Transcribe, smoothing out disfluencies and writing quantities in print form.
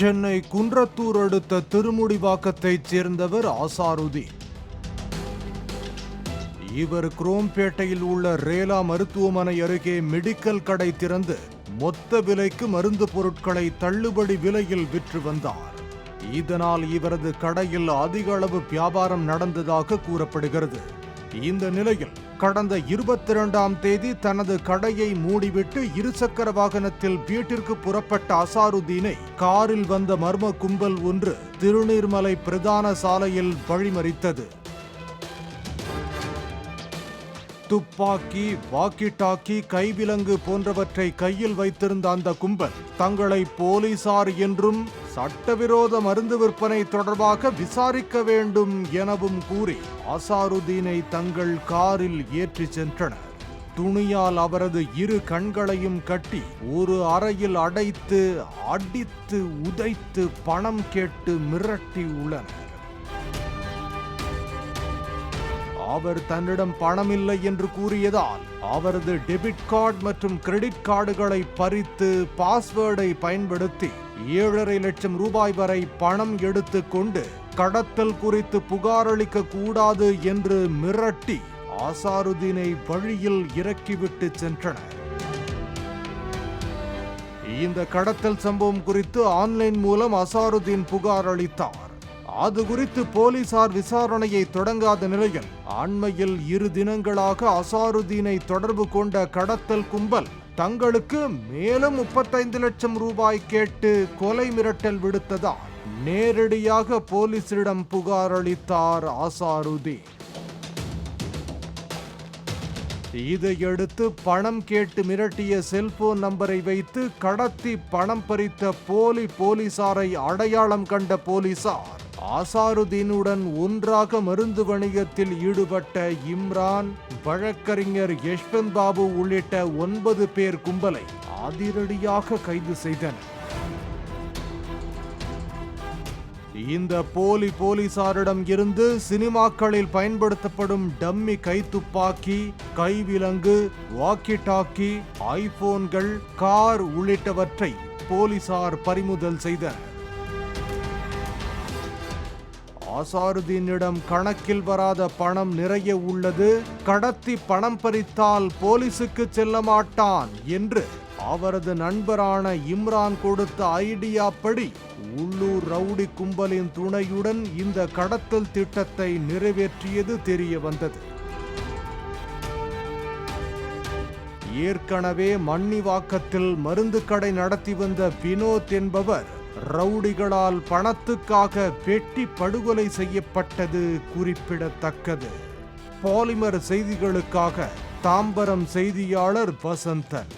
சென்னை குன்றத்தூர் அடுத்த திருமுடிவாக்கத்தைச் சேர்ந்தவர் அசாருதீன். இவர் குரோம்பேட்டையில் உள்ள ரேலா மருத்துவமனை அருகே மெடிக்கல் கடை திறந்து மொத்த விலைக்கு மருந்து பொருட்களை தள்ளுபடி விலையில் விற்று வந்தார். இதனால் இவரது கடையில் அதிக அளவு வியாபாரம் நடந்ததாக கூறப்படுகிறது. இந்த நிலையில் கடந்த 22ஆம் தேதி தனது கடையை மூடிவிட்டு இருசக்கர வாகனத்தில் வீட்டிற்கு புறப்பட்ட அசாருதீனை காரில் வந்த மர்ம கும்பல் ஒன்று திருநீர்மலை பிரதான சாலையில் வழிமறித்தது. துப்பாக்கி, வாக்கி டாக்கி, கைவிலங்கு போன்றவற்றை கையில் வைத்திருந்த அந்த கும்பல் தங்களை போலீசார் என்றும் சட்டவிரோத மருந்து விற்பனை தொடர்பாக விசாரிக்க வேண்டும் எனவும் கூறி அசாருதீனை தங்கள் காரில் ஏற்றி சென்றனர். துணியால் அவரது இரு கண்களையும் கட்டி ஒரு அறையில் அடைத்து அடித்து உதைத்து பணம் கேட்டு மிரட்டி உள்ளனர். அவர் தன்னிடம் பணமில்லை என்று கூறியதால் அவரது டெபிட் கார்டு மற்றும் கிரெடிட் கார்டுகளை பறித்து பாஸ்வேர்டை பயன்படுத்தி 7.5 லட்சம் ரூபாய் வரை பணம் எடுத்து கொண்டு கடத்தல் குறித்து புகாரளிக்க கூடாது என்று மிரட்டி அசாருதீனை வழியில் இறக்கிவிட்டு சென்றனர். இந்த கடத்தல் சம்பவம் குறித்து ஆன்லைன் மூலம் அசாருதீன் புகார் அளித்தார். அது குறித்து போலீசார் விசாரணையை தொடங்காத நிலையில் அண்மையில் 2 தினங்களாக அசாருதீனை தொடர்பு கொண்ட கடத்தல் கும்பல் தங்களுக்கு மேலும் 35 லட்சம் ரூபாய் கேட்டு கொலை மிரட்டல் விடுத்ததால் நேரடியாக போலீசிடம் புகார் அளித்தார் அசாருதீன். இதையடுத்து பணம் கேட்டு மிரட்டிய செல்போன் நம்பரை வைத்து கடத்தி பணம் பறித்த போலீசாரை அடையாளம் கண்ட போலீசார் அசாருதீனுடன் ஒன்றாக மருந்து வணிகத்தில் ஈடுபட்ட இம்ரான், வழக்கறிஞர் யஷ்வந்த் பாபு உள்ளிட்ட 9 பேர் கும்பலை அதிரடியாக கைது செய்தனர். இந்த போலீசாரிடம் இருந்து சினிமாக்களில் பயன்படுத்தப்படும் டம்மி கைத்துப்பாக்கி, கைவிலங்கு, வாக்கி டாக்கி, ஐபோன்கள், கார் உள்ளிட்டவற்றை போலீசார் பறிமுதல் செய்தனர். அசாருதீனிடம் கணக்கில் வராத பணம் நிறைய உள்ளது, கடத்தி பணம் பறித்தால் போலீசுக்கு செல்ல மாட்டான் என்று அவரது நண்பரான இம்ரான் கொடுத்த ஐடியாப்படி உள்ளூர் ரவுடி கும்பலின் துணையுடன் இந்த கடத்தல் திட்டத்தை நிறைவேற்றியது தெரிய வந்தது. ஏற்கனவே மன்னிவாக்கத்தில் மருந்து கடை நடத்தி வந்த வினோத் என்பவர் ரவுடிகளால் பணத்துக்காக வெட்டி படுகொலை செய்யப்பட்டது குறிப்பிடத்தக்கது. பாலிமர் செய்திகளுக்காக தாம்பரம் செய்தியாளர் வசந்தன்.